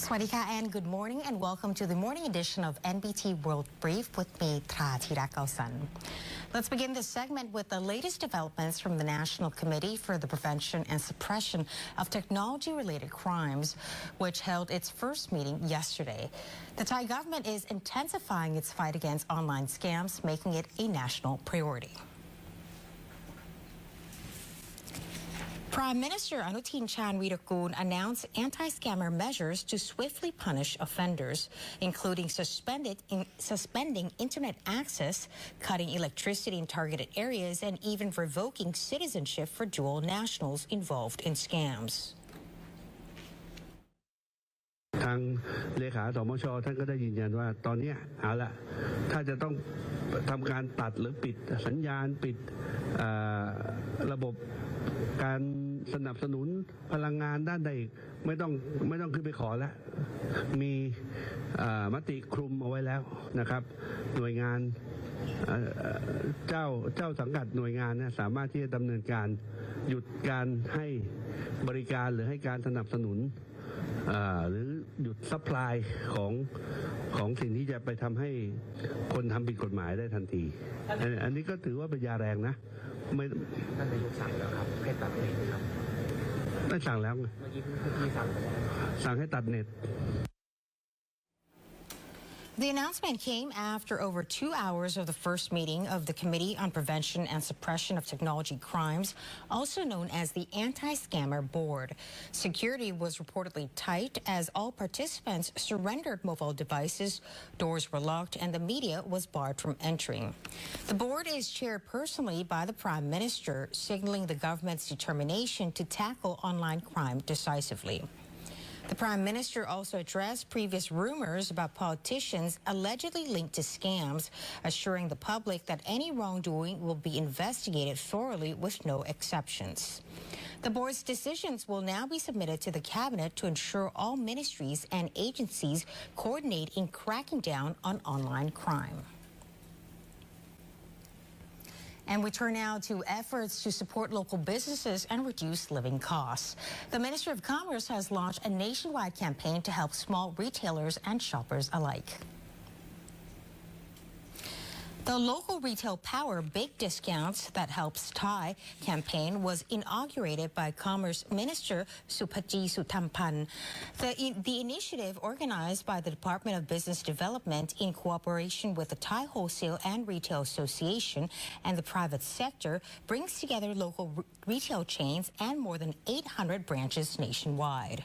Swadika and good morning and welcome to the morning edition of NBT World Brief with me, Thira Kausan. Let's begin this segment with the latest developments from the National Committee for the Prevention and Suppression of Technology-Related Crimes, which held its first meeting yesterday. The Thai government is intensifying its fight against online scams, making it a national priority. Prime Minister Anutin Charnvirakul announced anti-scammer measures to swiftly punish offenders, including suspending internet access, cutting electricity in targeted areas, and even revoking citizenship for dual nationals involved in scams. ทางเลขาสมช.ท่านก็ได้ยืนยันว่าตอนนี้เอาละถ้าจะต้องทำการตัดหรือปิดสัญญาณปิดระบบการสนับสนุนพลังงานด้านใดไม่ต้องขึ้นไปขอแล้วมีมติคลุมเอาไว้แล้วนะครับหน่วยงานเจ้าสังกัดหน่วยงานเนี่ยสามารถที่จะดำเนินการหยุดการให้บริการหรือให้การสนับสนุนหรือหยุดซัพพลายของสิ่งที่จะไปทำให้คนทำผิดกฎหมายได้ทันทีอันนี้ก็ถือว่าเป็นยาแรงนะไม่ท่านนายกสั่งแล้วครับให้ตัดเน็ตครับได้สั่งแล้วเมื่อกี้พี่สั่งให้ตัดเน็ต The announcement came after over 2 hours of the first meeting of the Committee on Prevention and Suppression of Technology Crimes, also known as the Anti-Scammer Board. Security was reportedly tight as all participants surrendered mobile devices, doors were locked, and the media was barred from entering. The board is chaired personally by the Prime Minister, signaling the government's determination to tackle online crime decisively. The Prime Minister also addressed previous rumors about politicians allegedly linked to scams, assuring the public that any wrongdoing will be investigated thoroughly with no exceptions. The board's decisions will now be submitted to the cabinet to ensure all ministries and agencies coordinate in cracking down on online crime. And we turn now to efforts to support local businesses and reduce living costs. The Ministry of Commerce has launched a nationwide campaign to help small retailers and shoppers alike. The Local Retail Power Big Discounts That Helps Thai campaign was inaugurated by Commerce Minister Suphaji Suthampan. The initiative, organized by the Department of Business Development in cooperation with the Thai Wholesale and Retail Association and the private sector, brings together local retail chains and more than 800 branches nationwide.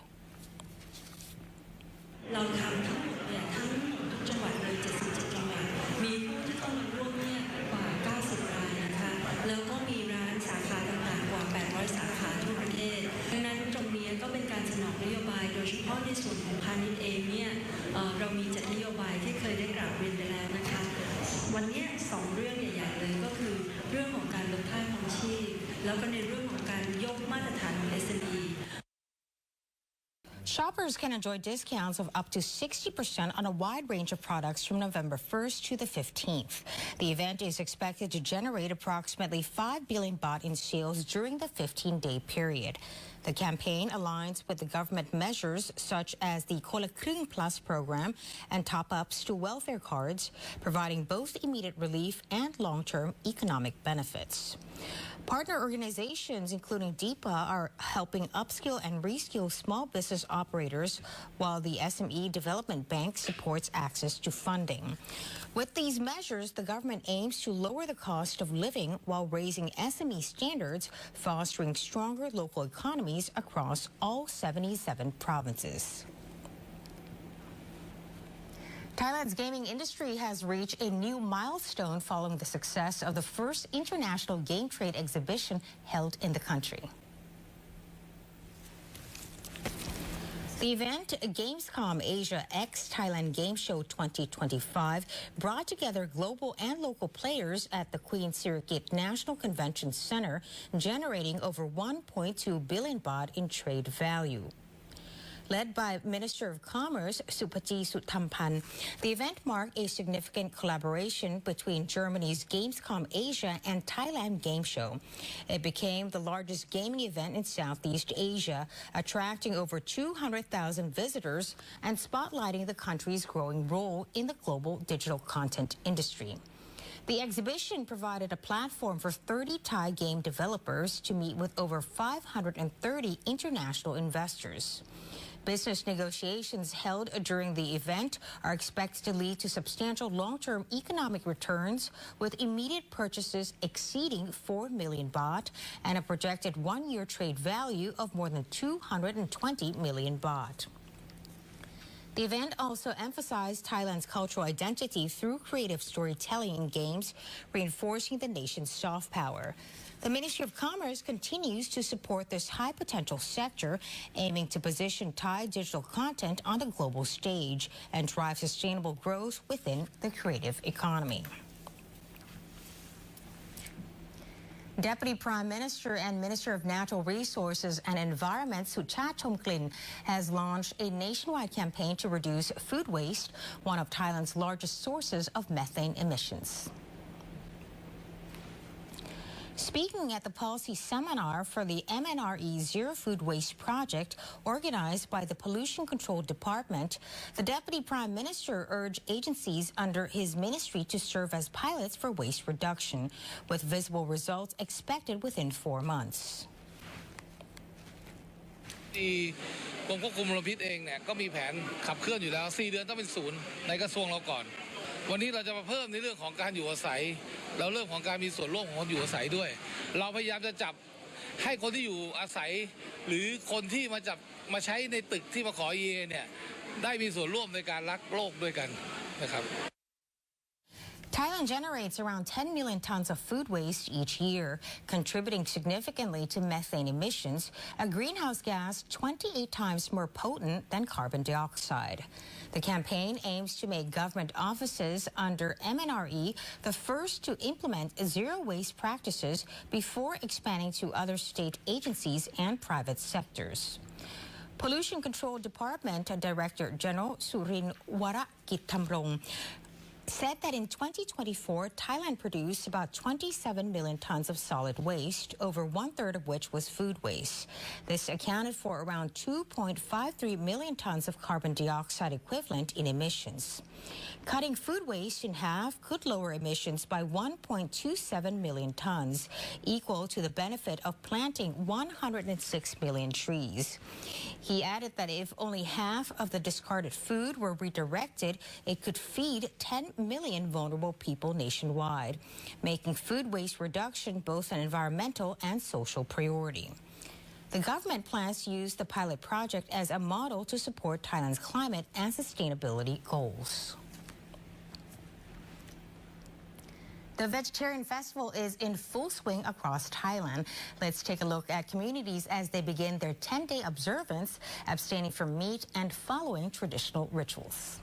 แล้วก็มีร้านสาขาต่างๆกว่า800สาขาทั่วประเทศดังนั้นตรงนี้ก็เป็นการสนองนโยบายโดยเฉพาะในส่วนของพาณิชย์เองเนี่ยเรามีจัดนโยบายที่เคยได้กล่าวเรียนไปแล้วนะคะวันนี้2เรื่องใหญ่ๆเลยก็คือเรื่องของการลดค่าครองชีพแล้วก็ในเรื่องของการยกมาตรฐานของ SME Shoppers can enjoy discounts of up to 60% on a wide range of products from November 1st to the 15th. The event is expected to generate approximately 5 billion baht in sales during the 15-day period. The campaign aligns with the government measures such as the Kola Kring Plus program and top-ups to welfare cards, providing both immediate relief and long-term economic benefits. Partner organizations, including DIPA, are helping upskill and reskill small business operators, while the SME Development Bank supports access to funding. With these measures, the government aims to lower the cost of living while raising SME standards, fostering stronger local economies across all 77 provinces. Thailand's gaming industry has reached a new milestone following the success of the first international game trade exhibition held in the country. The event, Gamescom Asia X Thailand Game Show 2025, brought together global and local players at the Queen Sirikit National Convention Center, generating over 1.2 billion baht in trade value. led by Minister of Commerce Supaji Suthampan. The event marked a significant collaboration between Germany's Gamescom Asia and Thailand Game Show. It became the largest gaming event in Southeast Asia, attracting over 200,000 visitors and spotlighting the country's growing role in the global digital content industry. The exhibition provided a platform for 30 Thai game developers to meet with over 530 international investors. Business negotiations held during the event are expected to lead to substantial long-term economic returns, with immediate purchases exceeding 4 million baht and a projected one-year trade value of more than 220 million baht. The event also emphasized Thailand's cultural identity through creative storytelling and games, reinforcing the nation's soft power. The Ministry of Commerce continues to support this high-potential sector, aiming to position Thai digital content on the global stage and drive sustainable growth within the creative economy. Deputy Prime Minister and Minister of Natural Resources and Environment Suchat Chomklin has launched a nationwide campaign to reduce food waste, one of Thailand's largest sources of methane emissions. Speaking at the policy seminar for the MNRE Zero Food Waste Project organized by the Pollution Control Department, the Deputy Prime Minister urged agencies under his ministry to serve as pilots for waste reduction, with visible results expected within 4 months. กรมควบคุมมลพิษเองเนี่ยก็มีแผนขับเคลื่อนอยู่แล้ว4 เดือนต้องเป็นศูนย์ในกระทรวงเราก่อนวันนี้เราจะมาเพิ่มในเรื่องของการอยู่อาศัยแล้วเรื่องของการมีส่วนร่วมของคนอยู่อาศัยด้วยเราพยายามจะจับให้คนที่อยู่อาศัยหรือคนที่มาใช้ในตึกที่มาขอ EA เนี่ยได้มีส่วนร่วมในการรักโลกด้วยกันนะครับ Thailand generates around 10 million tons of food waste each year, contributing significantly to methane emissions, a greenhouse gas 28 times more potent than carbon dioxide. The campaign aims to make government offices under MNRE the first to implement zero waste practices before expanding to other state agencies and private sectors. Pollution Control Department Director General Surin Warakittamrong said that in 2024, Thailand produced about 27 million tons of solid waste, over 1/3 of which was food waste. This accounted for around 2.53 million tons of carbon dioxide equivalent in emissions. Cutting food waste in half could lower emissions by 1.27 million tons, equal to the benefit of planting 106 million trees. He added that if only half of the discarded food were redirected, it could feed 10 million vulnerable people nationwide, making food waste reduction both an environmental and social priority. The government plans to use the pilot project as a model to support Thailand's climate and sustainability goals. The Vegetarian Festival is in full swing across Thailand. Let's take a look at communities as they begin their 10-day observance, abstaining from meat and following traditional rituals.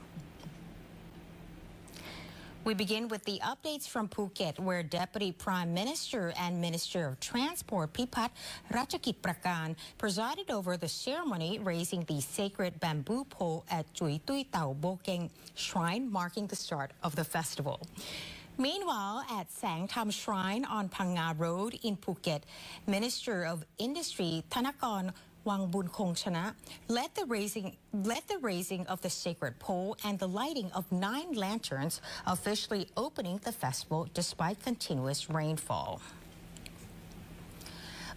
We begin with the updates from Phuket, where Deputy Prime Minister and Minister of Transport Pipat Ratchakit Prakan presided over the ceremony raising the sacred bamboo pole at Chui Tui Tau Bokeng Shrine, marking the start of the festival. Meanwhile, at Sang Tham Shrine on Phang Nga Road in Phuket, Minister of Industry Thanakon Wangbun Kongchana led the raising of the sacred pole and the lighting of 9 lanterns, officially opening the festival despite continuous rainfall.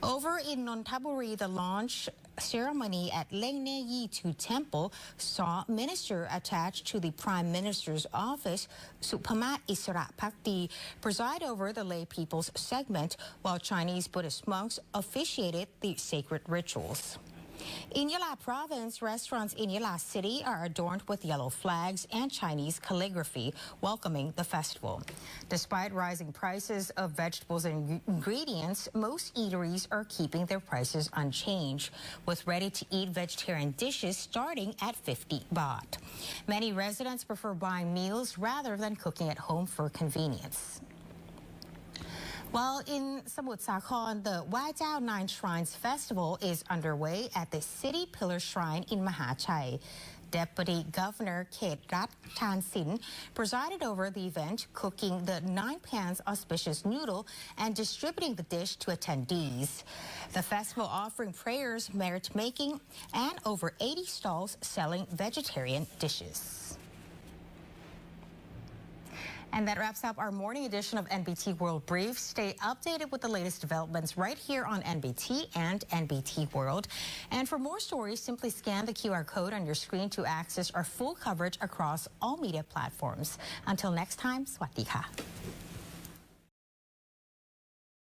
Over in Nonthaburi, the launch ceremony at Leng Ne Yi Tu Temple saw minister attached to the Prime Minister's office, Supamat Isra Pakdi, preside over the lay people's segment, while Chinese Buddhist monks officiated the sacred rituals. In Yala Province, restaurants in Yala City are adorned with yellow flags and Chinese calligraphy, welcoming the festival. Despite rising prices of vegetables and ingredients, most eateries are keeping their prices unchanged, with ready-to-eat vegetarian dishes starting at 50 baht. Many residents prefer buying meals rather than cooking at home for convenience. Well, in Samut Sakhon, the Wai Jiao Nine Shrines Festival is underway at the City Pillar Shrine in Mahachai. Deputy Governor Khet Rat Chan Sin presided over the event, cooking the 9 pans auspicious noodle and distributing the dish to attendees. The festival offering prayers, merit making, and over 80 stalls selling vegetarian dishes. And that wraps up our morning edition of NBT World Brief. Stay updated with the latest developments right here on NBT and NBT World. And for more stories, simply scan the QR code on your screen to access our full coverage across all media platforms. Until next time, Sawasdee ka.